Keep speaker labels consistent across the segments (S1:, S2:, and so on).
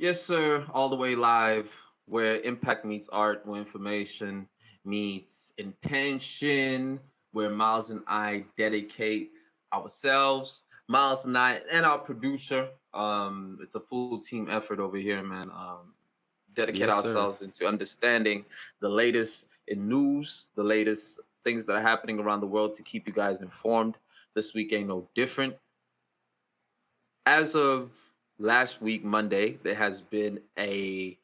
S1: Yes, sir. All the way live, where impact meets art, where information meets intention, where Miles and I dedicate ourselves. Miles and I and our producer. It's a full team effort over here, man. Dedicate
S2: Yes, sir.
S1: ourselves into understanding the latest in news, the latest things that are happening around the world to keep you guys informed. This week ain't no different. As of last week, Monday, there has been a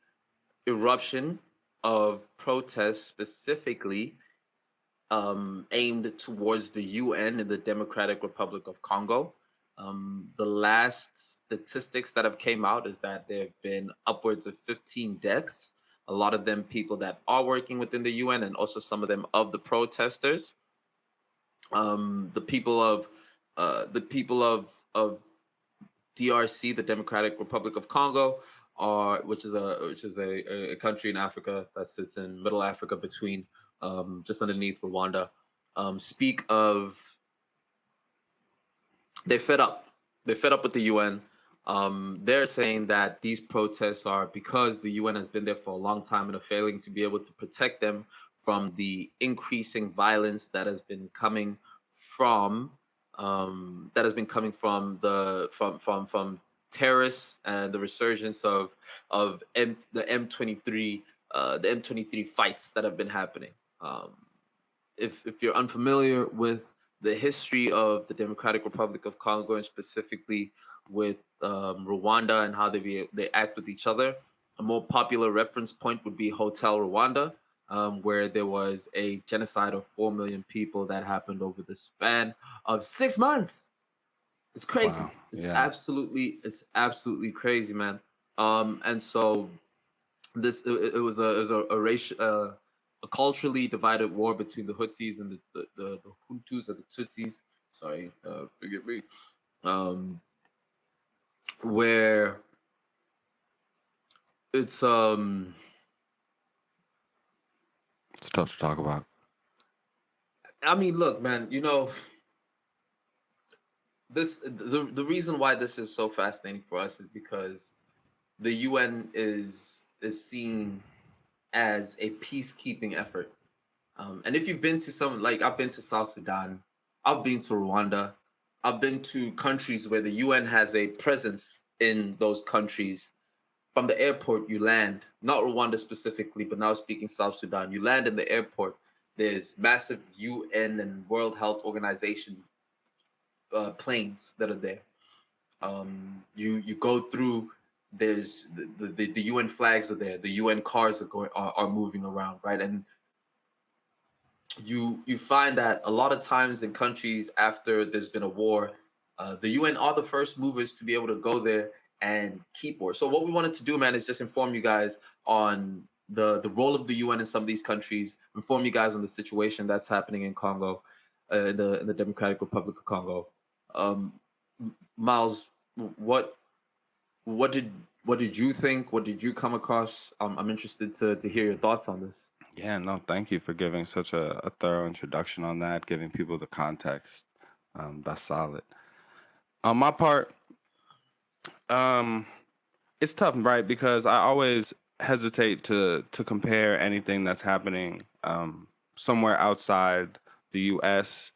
S1: eruption of protests specifically aimed towards the UN in the Democratic Republic of Congo. The last statistics that have came out is that there have been upwards of 15 deaths. A lot of them people that are working within the UN, and also some of them of the protesters. The people of the people of DRC, the Democratic Republic of Congo, which is a country in Africa that sits in Middle Africa between just underneath Rwanda. Speak of they fed up. They fed up with the UN. They're saying that these protests are because the UN has been there for a long time and are failing to be able to protect them from the increasing violence that has been coming from from terrorists and the resurgence of the M23 fights that have been happening. Um, if you're unfamiliar with the history of the Democratic Republic of Congo and specifically with Rwanda and how they act with each other, a more popular reference point would be Hotel Rwanda, where there was a genocide of 4 million people that happened over the span of 6 months. It's crazy.
S2: Wow. Yeah.
S1: It's absolutely crazy, man. And so it was a racial a culturally divided war between the Hutsis and the Hutus and the Tutsis. Sorry, forgive me. Um, where it's
S2: It's tough to talk about.
S1: I mean, look, man. The reason why this is so fascinating for us is because the UN is seen as a peacekeeping effort. And if you've been to some, like I've been to South Sudan, I've been to Rwanda, I've been to countries where the UN has a presence in those countries. From the airport, you land, not Rwanda specifically, but now speaking South Sudan, you land in the airport. There's massive UN and World Health Organization planes that are there. You go through. There's the UN flags are there. The UN cars are moving around, right? And you find that a lot of times in countries after there's been a war, the UN are the first movers to be able to go there and keep war. So what we wanted to do, man, is just inform you guys on the role of the UN in some of these countries, inform you guys on the situation that's happening in Congo, in the Democratic Republic of Congo. Um, Miles, what what did what did you think? What did you come across? I'm interested to hear your thoughts on this.
S2: Yeah, no, thank you for giving such a thorough introduction on that, giving people the context. That's solid. On my part, um, it's tough, right? Because I always hesitate to compare anything that's happening somewhere outside the U.S.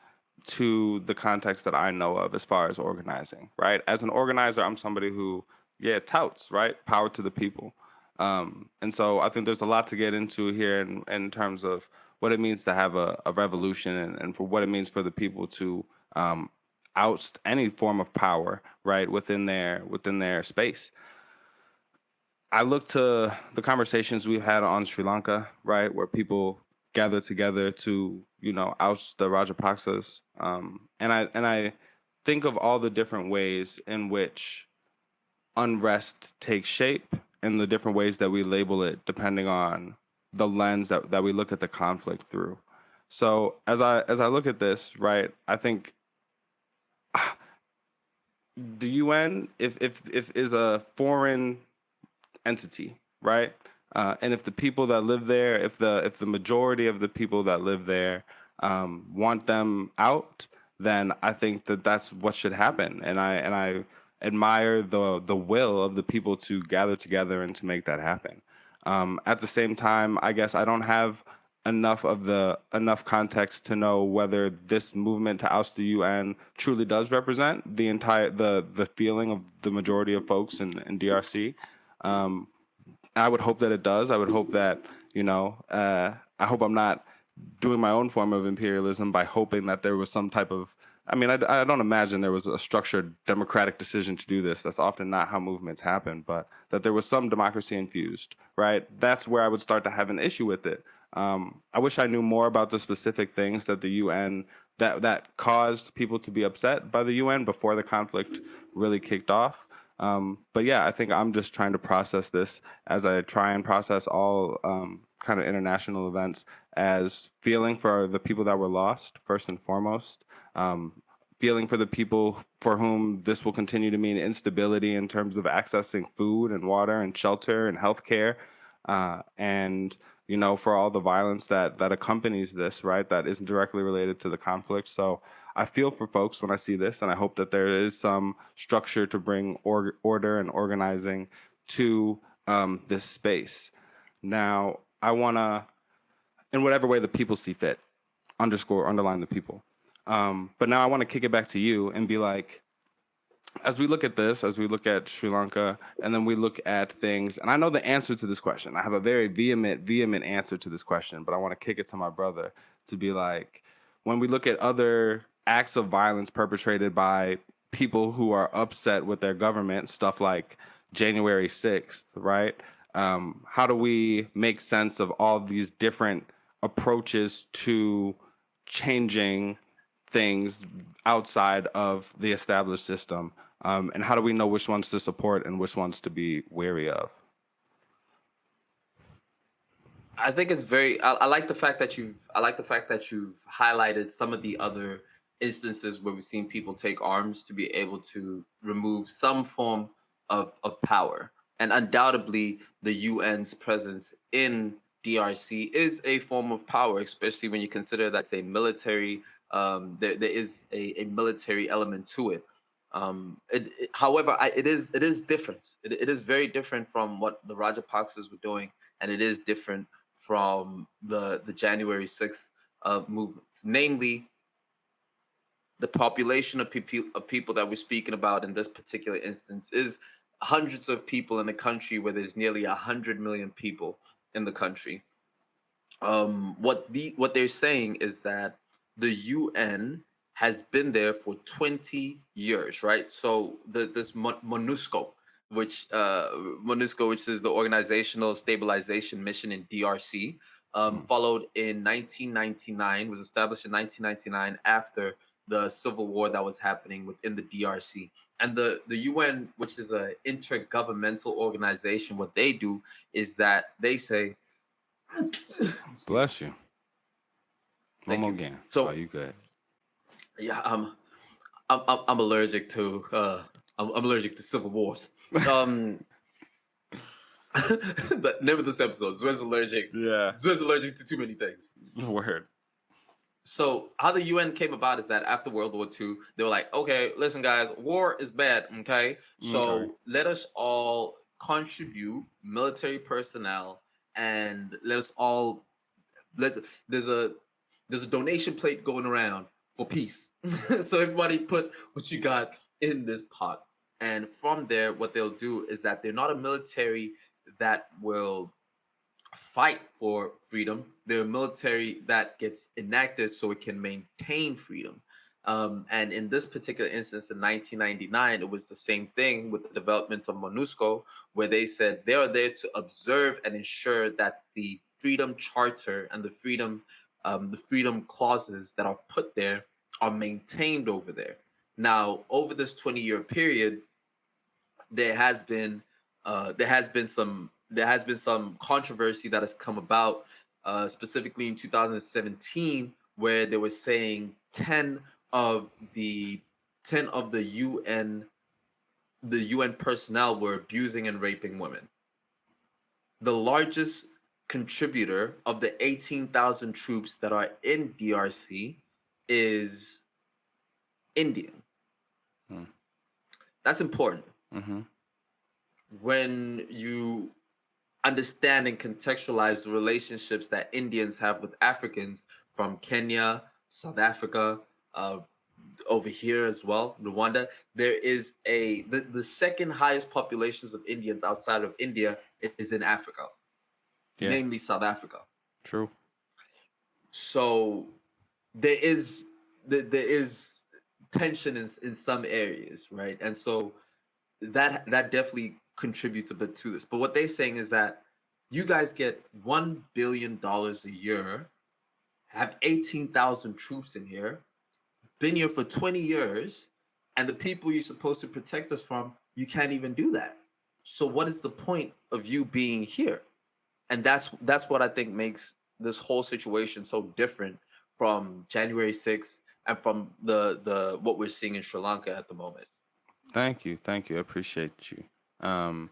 S2: to the context that I know of as far as organizing, right? As an organizer, I'm somebody who, yeah, touts, right? Power to the people. And so I think there's a lot to get into here in terms of what it means to have a revolution and for what it means for the people to oust any form of power, right, within their space. I look to the conversations we've had on Sri Lanka, right, where people gather together to, oust the Rajapaksas, and I think of all the different ways in which unrest takes shape and the different ways that we label it depending on the lens that we look at the conflict through. So as I look at this, right, I think the UN, if is a foreign entity, right? And if the people that live there, if the majority of the people that live there want them out, then I think that that's what should happen. And I admire the will of the people to gather together and to make that happen. At the same time, I guess I don't have enough context to know whether this movement to oust the UN truly does represent the feeling of the majority of folks in DRC. Um, I would hope that it does. I would hope that, I hope I'm not doing my own form of imperialism by hoping that there was some type of, I don't imagine there was a structured democratic decision to do this. That's often not how movements happen, but that there was some democracy infused, right? That's where I would start to have an issue with it. I wish I knew more about the specific things that the UN that caused people to be upset by the UN before the conflict really kicked off. But yeah, I think I'm just trying to process this as I try and process all kind of international events as feeling for the people that were lost, first and foremost. Um, Feeling for the people for whom this will continue to mean instability in terms of accessing food and water and shelter and healthcare. And for all the violence that accompanies this, right? That isn't directly related to the conflict. So I feel for folks when I see this, and I hope that there is some structure to bring order and organizing to this space. Now, I want to, in whatever way the people see fit, underline the people. But now I want to kick it back to you and be like, as we look at this, as we look at Sri Lanka, and then we look at things, and I know the answer to this question. I have a very vehement answer to this question, but I want to kick it to my brother to be like, when we look at other acts of violence perpetrated by people who are upset with their government, stuff like January 6th, right? How do we make sense of all these different approaches to changing things outside of the established system? And how do we know which ones to support and which ones to be wary of?
S1: I think it's very. I like the fact that you've highlighted some of the other instances where we've seen people take arms to be able to remove some form of power, and undoubtedly the UN's presence in DRC is a form of power, especially when you consider that it's a military. There is a military element to it. However, it is different. It is very different from what the Rajapaksas were doing, and it is different from the January 6th movements, namely the population of people that we're speaking about in this particular instance is hundreds of people in a country where there's nearly 100 million people in the country. What they're saying is that the UN has been there for 20 years, right? So this MONUSCO, which is the Organizational Stabilization Mission in DRC,
S2: Mm.
S1: followed in 1999, was established in 1999 after the civil war that was happening within the DRC. And the UN, which is an intergovernmental organization, what they do is that they say, excuse me.
S2: Bless you. One
S1: Thank
S2: more
S1: you.
S2: again. Oh,
S1: So
S2: you good.
S1: yeah, I'm allergic to I'm allergic to civil wars. Um, the name of this episode is Zwed's allergic.
S2: Yeah.
S1: Zwed's allergic to too many things.
S2: Word.
S1: So how the UN came about is that after World War II, they were like, okay, listen, guys, war is bad. Okay,
S2: Okay.
S1: so let us all contribute military personnel, and let us all let there's a there's a donation plate going around for peace. So everybody put what you got in this pot. And from there, what they'll do is that they're not a military that will fight for freedom. They're a military that gets enacted so it can maintain freedom. And in this particular instance, in 1999, it was the same thing with the development of MONUSCO, where they said they are there to observe and ensure that the Freedom Charter and the freedom clauses that are put there are maintained over there. Now, over this 20-year period, there has been there has been some controversy that has come about, specifically in 2017, where they were saying 10 of the UN personnel were abusing and raping women. The largest contributor of the 18,000 troops that are in DRC is Indian.
S2: Hmm.
S1: That's important.
S2: Mm-hmm.
S1: When you understand and contextualize the relationships that Indians have with Africans from Kenya, South Africa, uh, over here as well, Rwanda, there is the second highest populations of Indians outside of India is in Africa,
S2: Yeah,
S1: namely South Africa.
S2: true.
S1: So there is there is tension in some areas, right? And so that definitely contributes a bit to this. But what they're saying is that you guys get $1 billion a year, have 18,000 troops in here, been here for 20 years, and the people you're supposed to protect us from, you can't even do that. So what is the point of you being here? And that's what I think makes this whole situation so different from January 6th and from the what we're seeing in Sri Lanka at the moment.
S2: Thank you. I appreciate you. Um,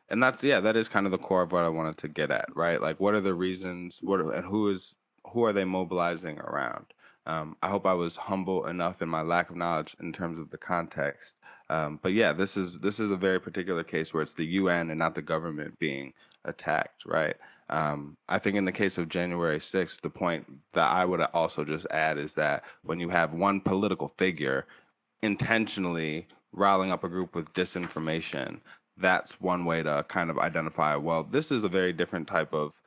S2: and that's yeah, that is kind of the core of what I wanted to get at, right? Like, what are the reasons? And who are they mobilizing around? I hope I was humble enough in my lack of knowledge in terms of the context. But yeah, this is a very particular case where it's the UN and not the government being attacked, right? I think in the case of January 6th, the point that I would also just add is that when you have one political figure intentionally riling up a group with disinformation, that's one way to kind of identify, well, this is a very different type of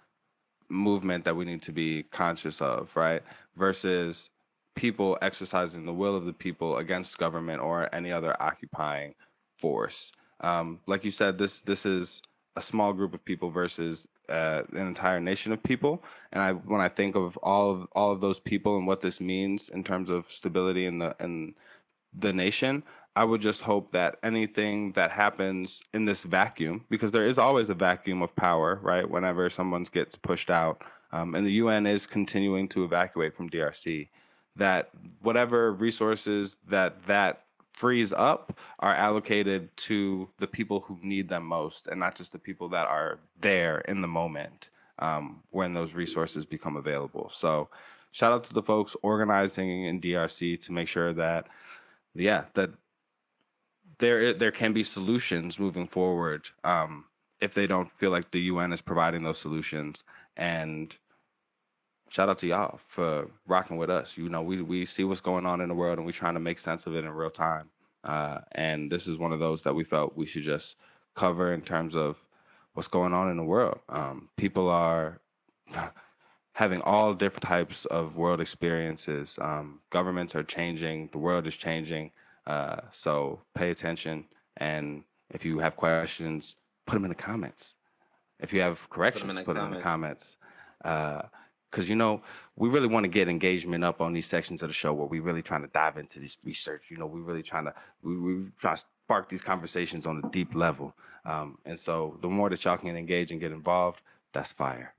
S2: movement that we need to be conscious of, right? Versus people exercising the will of the people against government or any other occupying force. Like you said, this is a small group of people versus an entire nation of people. And when I think of all of those people and what this means in terms of stability in the nation, I would just hope that anything that happens in this vacuum, because there is always a vacuum of power, right? Whenever someone gets pushed out, and the UN is continuing to evacuate from DRC, that whatever resources that frees up are allocated to the people who need them most, and not just the people that are there in the moment when those resources become available. So, shout out to the folks organizing in DRC to make sure that yeah, that there can be solutions moving forward if they don't feel like the UN is providing those solutions. And shout out to y'all for rocking with us. You know, we see what's going on in the world and we're trying to make sense of it in real time. And this is one of those that we felt we should just cover in terms of what's going on in the world. People are having all different types of world experiences. Governments are changing, the world is changing. So pay attention. And if you have questions, put them in the comments. If you have
S1: Put them in
S2: corrections,
S1: the
S2: put them in the
S1: comments.
S2: comments. Because, we really want to get engagement up on these sections of the show where we really trying to dive into this research. We really trying to, we trying to spark these conversations on a deep level. And so the more that y'all can engage and get involved, that's fire.